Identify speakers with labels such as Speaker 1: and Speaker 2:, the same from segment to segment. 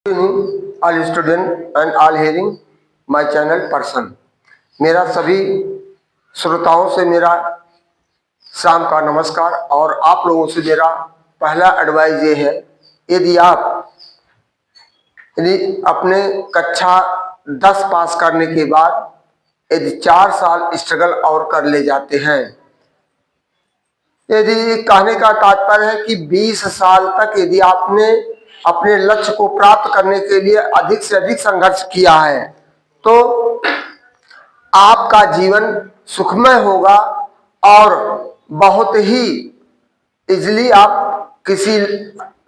Speaker 1: All student and all hearing my channel person. मेरा सभी श्रोताओं से मेरा शाम का नमस्कार। और आप लोगों से मेरा पहला एडवाइस ये है, यदि आप अपने कक्षा 10 पास करने के बाद यदि 4 साल स्ट्रगल और कर ले जाते हैं, यदि कहने का तात्पर्य है कि 20 साल तक यदि आपने अपने लक्ष्य को प्राप्त करने के लिए अधिक से अधिक संघर्ष किया है, तो आपका जीवन सुखमय होगा और बहुत ही इजीली आप किसी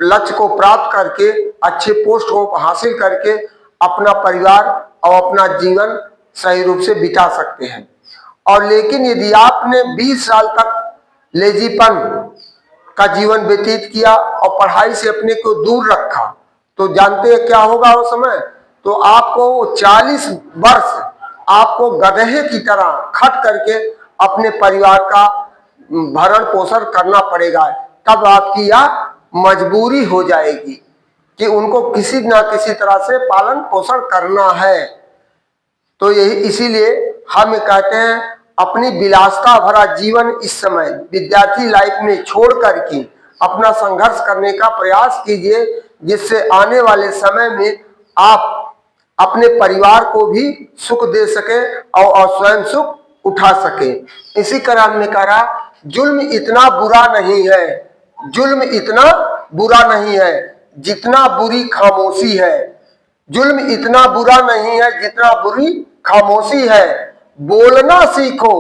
Speaker 1: लक्ष्य को प्राप्त करके अच्छे पोस्ट को हासिल करके अपना परिवार और अपना जीवन सही रूप से बिता सकते हैं। और लेकिन यदि आपने 20 साल तक लेजीपन का जीवन व्यतीत किया और पढ़ाई से अपने को दूर रखा, तो जानते हैं क्या होगा उस समय? तो आपको 40 वर्ष आपको गधे की तरह खट करके अपने परिवार का भरण पोषण करना पड़ेगा। तब आपकी यह मजबूरी हो जाएगी कि उनको किसी ना किसी तरह से पालन पोषण करना है। तो यही इसीलिए हम कहते हैं, अपनी विलासता भरा जीवन इस समय विद्यार्थी लाइफ में छोड़ करके अपना संघर्ष करने का प्रयास कीजिए, जिससे आने वाले समय में आप अपने परिवार को भी सुख दे सके और स्वयं सुख उठा सके। इसी कारण हमने कहा, जुल्म इतना बुरा नहीं है, जुल्म इतना बुरा नहीं है जितना बुरी खामोशी है। जुल्म इतना बुरा नहीं है जितना बुरी खामोशी है। बोलना सीखो,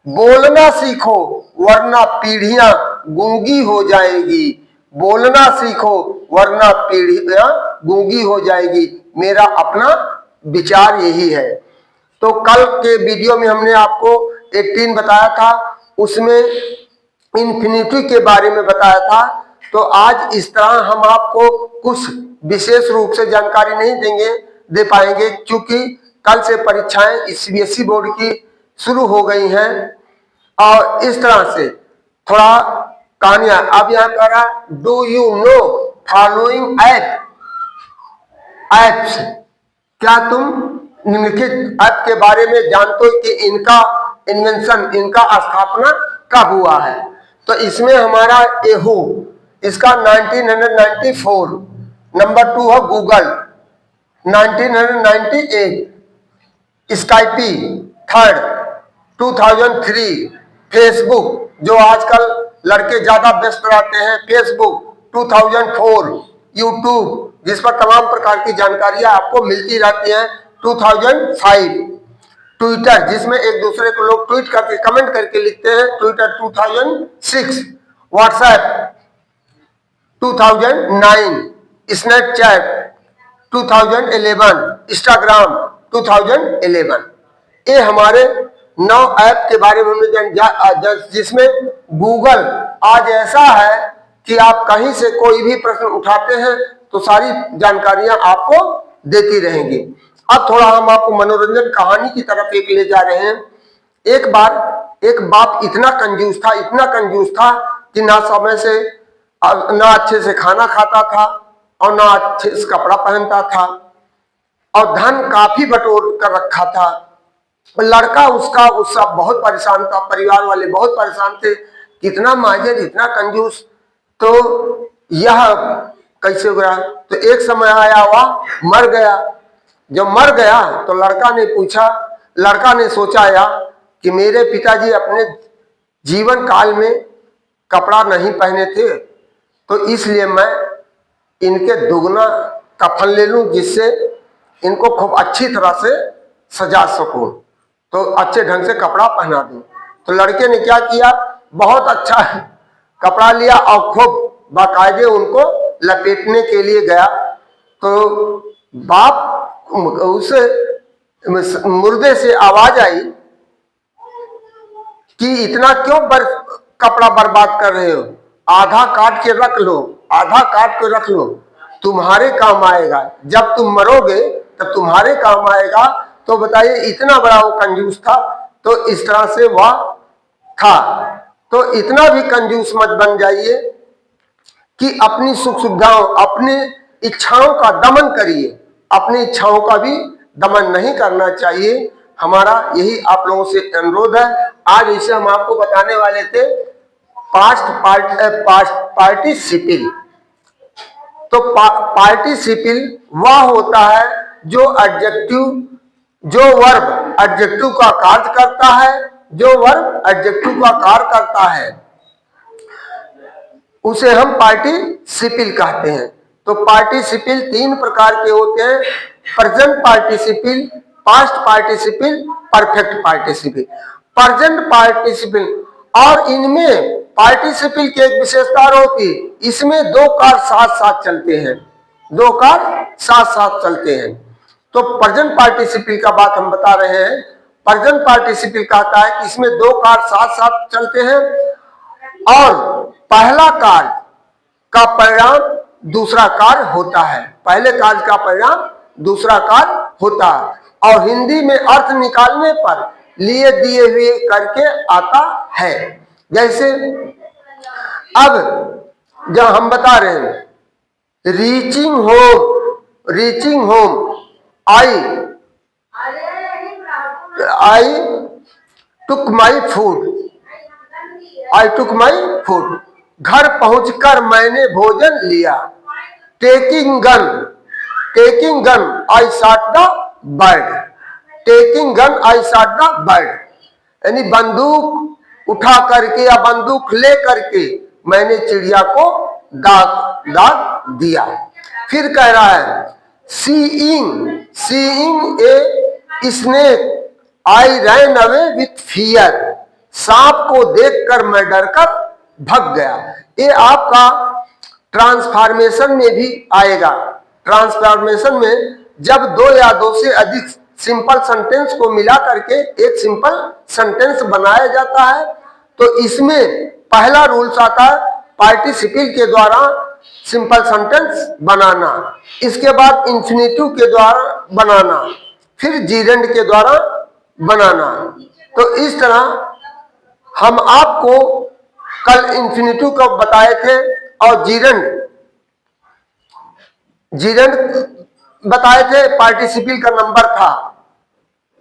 Speaker 1: बोलना सीखो, वरना पीढ़ियां गूंगी हो जाएगी। बोलना सीखो वरना पीढ़ियां गूंगी हो जाएगी। मेरा अपना विचार यही है। तो कल के वीडियो में हमने आपको 18 बताया था, उसमें इन्फिनिटी के बारे में बताया था। तो आज इस तरह हम आपको कुछ विशेष रूप से जानकारी नहीं दे पाएंगे, क्योंकि कल से परीक्षाएं सीबीएसई बोर्ड की शुरू हो गई हैं। और इस तरह से थोड़ा कहानियां अब यहाँ कह रहा, do you know following apps, क्या तुम निम्नलिखित ऐप के बारे में जानते हो कि इनका इन्वेंशन, इनका स्थापना कब हुआ है? तो इसमें हमारा एहू, इसका 1994, नंबर 2 है गूगल 1998, स्काइपी 3rd 2003, फेसबुक जो आजकल लड़के ज्यादा व्यस्त रहते हैं, फेसबुक 2004, यूट्यूब जिस पर तमाम प्रकार की जानकारियां आपको मिलती रहती हैं 2005, ट्विटर जिसमें एक दूसरे को लोग ट्वीट करके कमेंट करके लिखते हैं ट्विटर 2006, व्हाट्सएप 2009, स्नैपचैट 2011, इंस्टाग्राम 2011। ये हमारे 9 ऐप के बारे में हमने जिसमें गूगल आज ऐसा है कि आप कहीं से कोई भी प्रश्न उठाते हैं तो सारी जानकारियां आपको देती रहेंगी। अब थोड़ा हम आपको मनोरंजन कहानी की तरफ एक ले जा रहे हैं। एक बार एक बाप इतना कंजूस था, इतना कंजूस था कि ना समय से ना अच्छे से खाना खाता था और ना अच्छे से कपड़ा पहनता था और धन काफी बटोर कर रखा था। लड़का उसका बहुत परेशान था, परिवार वाले बहुत परेशान थे, कितना माहिर, इतना कंजूस, तो यह कैसे हो गया? तो एक समय आया वह मर गया। जब मर गया तो लड़का ने सोचा कि मेरे पिताजी अपने जीवन काल में कपड़ा नहीं पहने थे, तो इसलिए मैं इनके दुगना कफन ले लूं, जिससे इनको खूब अच्छी तरह से सजा सकूं, तो अच्छे ढंग से कपड़ा पहना दूं। तो लड़के ने क्या किया, बहुत अच्छा कपड़ा लिया और खूब बाकायदे उनको लपेटने के लिए गया। तो बाप उसे मुर्दे से आवाज आई कि इतना क्यों कपड़ा बर्बाद कर रहे हो, आधा काट के रख लो, आधा काट के रख लो, तुम्हारे काम आएगा, जब तुम मरोगे तब तुम्हारे काम आएगा। तो बताइए, इतना बड़ा वो कंजूस था। तो इस तरह से वह था। तो इतना भी कंजूस मत बन जाइए कि अपनी सुख सुविधाओं, अपने इच्छाओं का दमन करिए, अपनी इच्छाओं का भी दमन नहीं करना चाहिए। हमारा यही आप लोगों से अनुरोध है। आज इसे हम आपको बताने वाले थे पास्ट पार्टिसिपल। तो पार्टिसिपल वह होता है जो वर्ब एडजेक्टिव का कार्य करता है, जो वर्ब एडजेक्टिव का कार्य करता है उसे हम पार्टिसिपल कहते हैं। तो पार्टिसिपल 3 प्रकार के होते हैं, present participle, past participle, perfect participle. Present participle, और इनमें पार्टिसिपल की एक विशेषता होती है, इसमें 2 कार्य साथ साथ चलते हैं, 2 कार्य साथ साथ चलते हैं। तो प्रेजेंट पार्टिसिपल का बात हम बता रहे हैं। प्रेजेंट पार्टिसिपल कहता है कि इसमें 2 कार्य साथ साथ चलते हैं और पहला कार्य का परिणाम दूसरा कार्य होता है, पहले कार्य का परिणाम दूसरा कार्य होता है, और हिंदी में अर्थ निकालने पर लिए दिए हुए करके आता है। जैसे अब जब हम बता रहे हैं reaching home, I took my food, घर पहुंचकर मैंने भोजन लिया। Taking gun I shot the bird, यानी बंदूक उठा करके या बंदूक ले करके मैंने चिड़िया को दाग दिया। फिर कह रहा है seeing a snake I ran away with fear, सांप को देखकर मैं डरकर भग गया। ये आपका ट्रांसफॉर्मेशन में भी आएगा। ट्रांसफॉर्मेशन में जब 2 या 2 से अधिक सिंपल सेंटेंस को मिला करके एक सिंपल सेंटेंस बनाया जाता है, तो इसमें पहला रूल्स आता है पार्टिसिपल के द्वारा सिंपल सेंटेंस बनाना, इसके बाद इंफिनिटिव के द्वारा बनाना, फिर जीरेंड के द्वारा बनाना। तो इस तरह हम आपको कल इंफिनिटिव का बताए थे और जीरेंड बताए थे, पार्टिसिपल का नंबर था।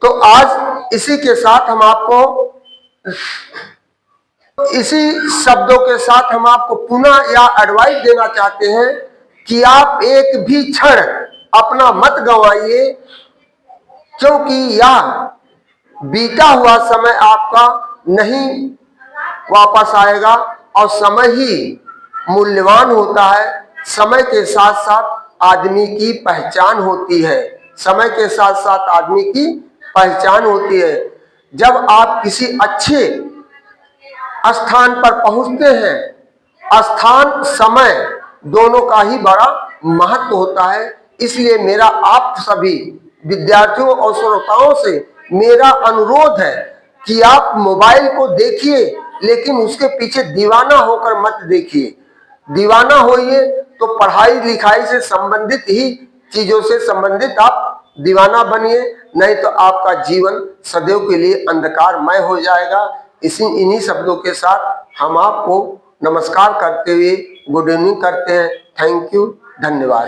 Speaker 1: तो आज इसी के साथ हम आपको इसी शब्दों के साथ हम आपको पुनः यह एडवाइस देना चाहते हैं कि आप एक भी क्षण अपना मत गंवाइए, क्योंकि यह बीता हुआ समय आपका नहीं वापस आएगा और समय ही मूल्यवान होता है। समय के साथ साथ आदमी की पहचान होती है, समय के साथ साथ आदमी की पहचान होती है। जब आप किसी अच्छे स्थान पर पहुंचते हैं, स्थान समय दोनों का ही बड़ा महत्व होता है। इसलिए मेरा आप सभी विद्यार्थियों और श्रोताओं से मेरा अनुरोध है कि आप मोबाइल को देखिए, लेकिन उसके पीछे दीवाना होकर मत देखिए। दीवाना होइए तो पढ़ाई लिखाई से संबंधित ही चीजों से संबंधित आप दीवाना बनिए, नहीं तो आपका जीवन सदैव के लिए अंधकारमय हो जाएगा। इन्हीं शब्दों के साथ हम आपको नमस्कार करते हुए गुड इवनिंग करते हैं। थैंक यू, धन्यवाद।